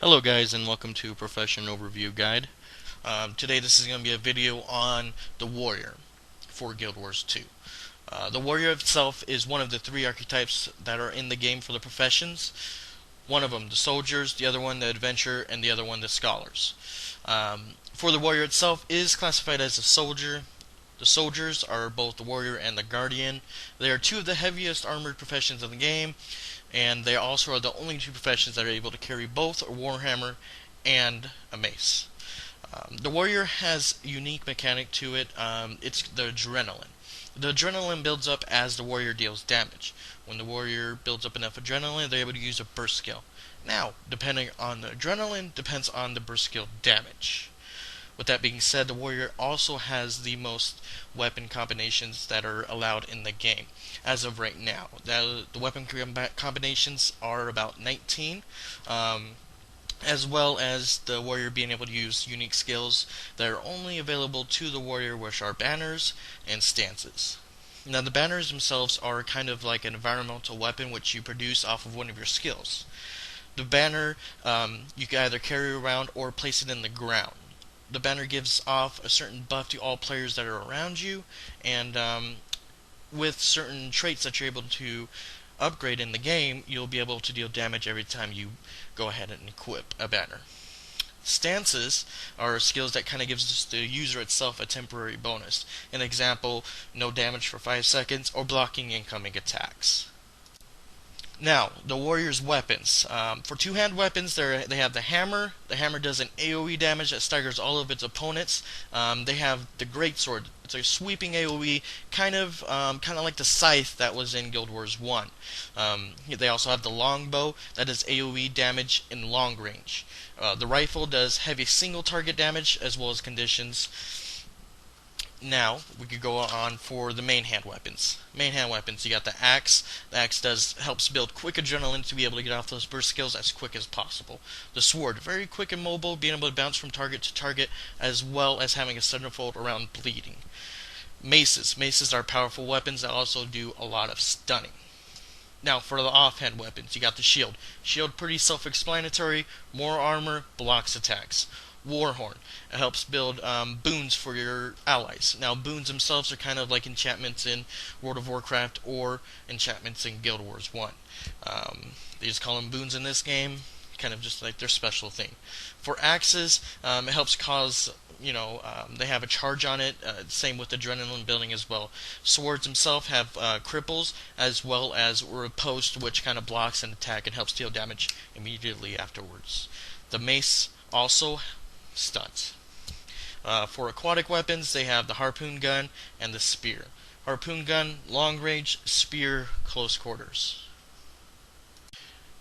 Hello guys, and welcome to Profession Overview Guide. Today this is going to be a video on the warrior for Guild Wars 2. The warrior itself is one of the three archetypes that are in the game for the professions. One of them the soldiers, the other one the adventurer, and the other one the scholars. For the warrior itself is classified as a soldier. The soldiers are both the warrior and the guardian. They are two of the heaviest armored professions in the game, and they also are the only two professions that are able to carry both a warhammer and a mace. The warrior has a unique mechanic to it. It's the adrenaline. The adrenaline builds up as the warrior deals damage. When the warrior builds up enough adrenaline, they're able to use a burst skill. Now, depending on the adrenaline, depends on the burst skill damage. With that being said, the warrior also has the most weapon combinations that are allowed in the game as of right now. The weapon combinations are about 19, as well as the warrior being able to use unique skills that are only available to the warrior, which are banners and stances. Now, the banners themselves are kind of like an environmental weapon which you produce off of one of your skills. The banner you can either carry around or place it in the ground. The banner gives off a certain buff to all players that are around you, and with certain traits that you're able to upgrade in the game, you'll be able to deal damage every time you go ahead and equip a banner. Stances are skills that kind of gives the user itself a temporary bonus. An example, no damage for 5 seconds or blocking incoming attacks. Now, the warrior's weapons. For two-hand weapons, they have the hammer. The hammer does an AoE damage that staggers all of its opponents. They have the greatsword. It's a sweeping AoE, kind of like the scythe that was in Guild Wars 1. They also have the longbow that does AoE damage in long range. The rifle does heavy single target damage as well as conditions. Now, we could go on for the main hand weapons. Main hand weapons, you got the axe. The axe helps build quick adrenaline to be able to get off those burst skills as quick as possible. The sword, very quick and mobile, being able to bounce from target to target, as well as having a centerfold around bleeding. Maces. Maces are powerful weapons that also do a lot of stunning. Now, for the offhand weapons, you got the shield. Shield, pretty self-explanatory. More armor, blocks attacks. Warhorn. It helps build boons for your allies. Now, boons themselves are kind of like enchantments in World of Warcraft or enchantments in Guild Wars 1. They just call them boons in this game, kind of just like their special thing. For axes, it helps cause, they have a charge on it, same with adrenaline building as well. Swords themselves have cripples as well as riposte, which kind of blocks an attack and helps deal damage immediately afterwards. The mace also stuns. For aquatic weapons, they have the harpoon gun and the spear. Harpoon gun, long range, spear, close quarters.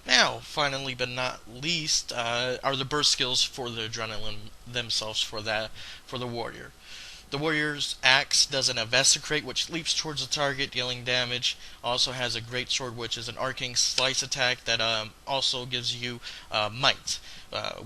Now, finally but not least, are the burst skills for the adrenaline themselves for the warrior. The warrior's axe does an eviscerate, which leaps towards the target, dealing damage. Also has a greatsword, which is an arcing slice attack that also gives you might,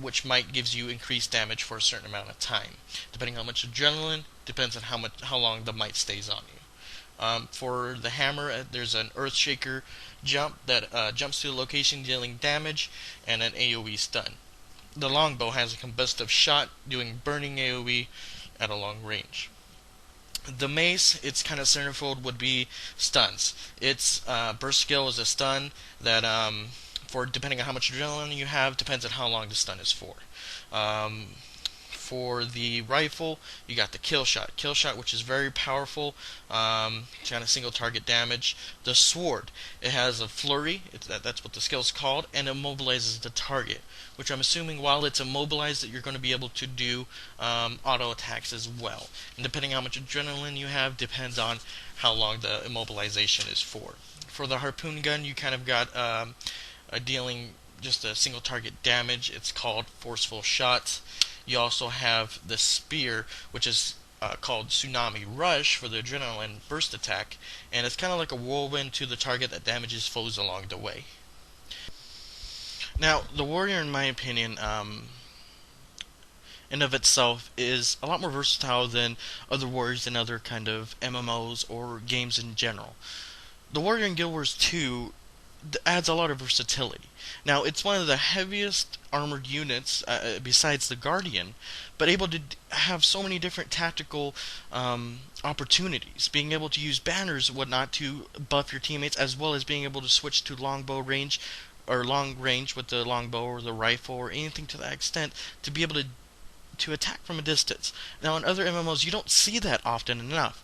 which might gives you increased damage for a certain amount of time. Depending on how much adrenaline, depends on how long the might stays on you. For the hammer, there's an Earthshaker jump that jumps to the location, dealing damage, and an AoE stun. The longbow has a combustive shot, doing burning AoE at a long range. The mace, its kind of centerfold would be stuns. Its burst skill is a stun that, for depending on how much adrenaline you have, depends on how long the stun is for. For the rifle, you got the kill shot. Kill shot, which is very powerful, kind of single target damage. The sword, it has a flurry, that's what the skill's called, and it immobilizes the target, which I'm assuming while it's immobilized that you're going to be able to do auto attacks as well. And depending on how much adrenaline you have, depends on how long the immobilization is for. For the harpoon gun, you kind of got a dealing just a single target damage. It's called forceful shots. You also have the spear, which is called Tsunami Rush for the adrenaline burst attack, and it's kind of like a whirlwind to the target that damages foes along the way. Now, the warrior, in my opinion, in of itself, is a lot more versatile than other warriors in other kind of MMOs or games in general. The warrior in Guild Wars 2 adds a lot of versatility. Now, it's one of the heaviest armored units besides the Guardian, but able to have so many different tactical opportunities. Being able to use banners and whatnot to buff your teammates, as well as being able to switch to longbow range or long range with the longbow or the rifle or anything to that extent to be able to attack from a distance. Now, in other MMOs, you don't see that often enough.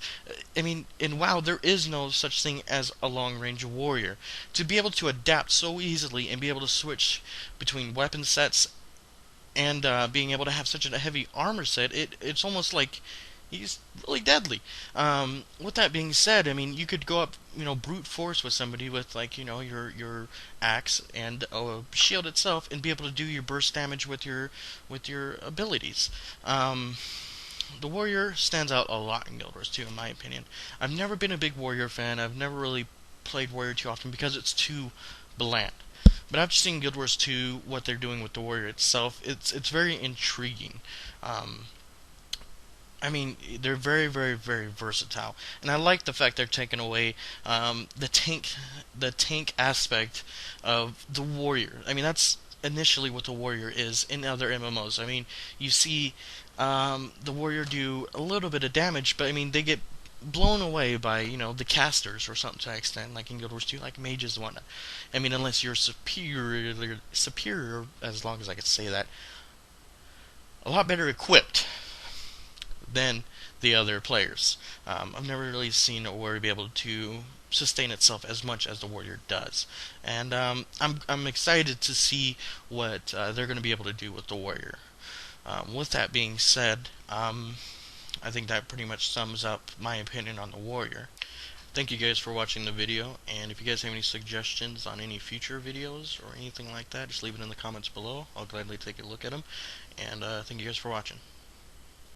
I mean, in WoW, there is no such thing as a long-range warrior. To be able to adapt so easily and be able to switch between weapon sets and being able to have such a heavy armor set, it's almost like he's really deadly. With that being said, I mean, you could go up, brute force with somebody with, like, your axe and a shield itself, and be able to do your burst damage with your abilities. The warrior stands out a lot in Guild Wars 2, in my opinion. I've never been a big warrior fan. I've never really played warrior too often because it's too bland. But after seeing Guild Wars 2, what they're doing with the warrior itself, it's very intriguing. I mean, they're very, very, very versatile, and I like the fact they're taking away the tank aspect of the warrior. I mean, that's initially what the warrior is in other MMOs. I mean, you see the warrior do a little bit of damage, but I mean, they get blown away by the casters or something to that extent, like in Guild Wars 2, like mages and whatnot. I mean, unless you're superior, as long as I could say that, a lot better equipped than the other players. I've never really seen a warrior be able to sustain itself as much as the warrior does, and I'm excited to see what they're going to be able to do with the warrior. With that being said, I think that pretty much sums up my opinion on the warrior. Thank you guys for watching the video, and if you guys have any suggestions on any future videos or anything like that, just leave it in the comments below. I'll gladly take a look at them, and thank you guys for watching.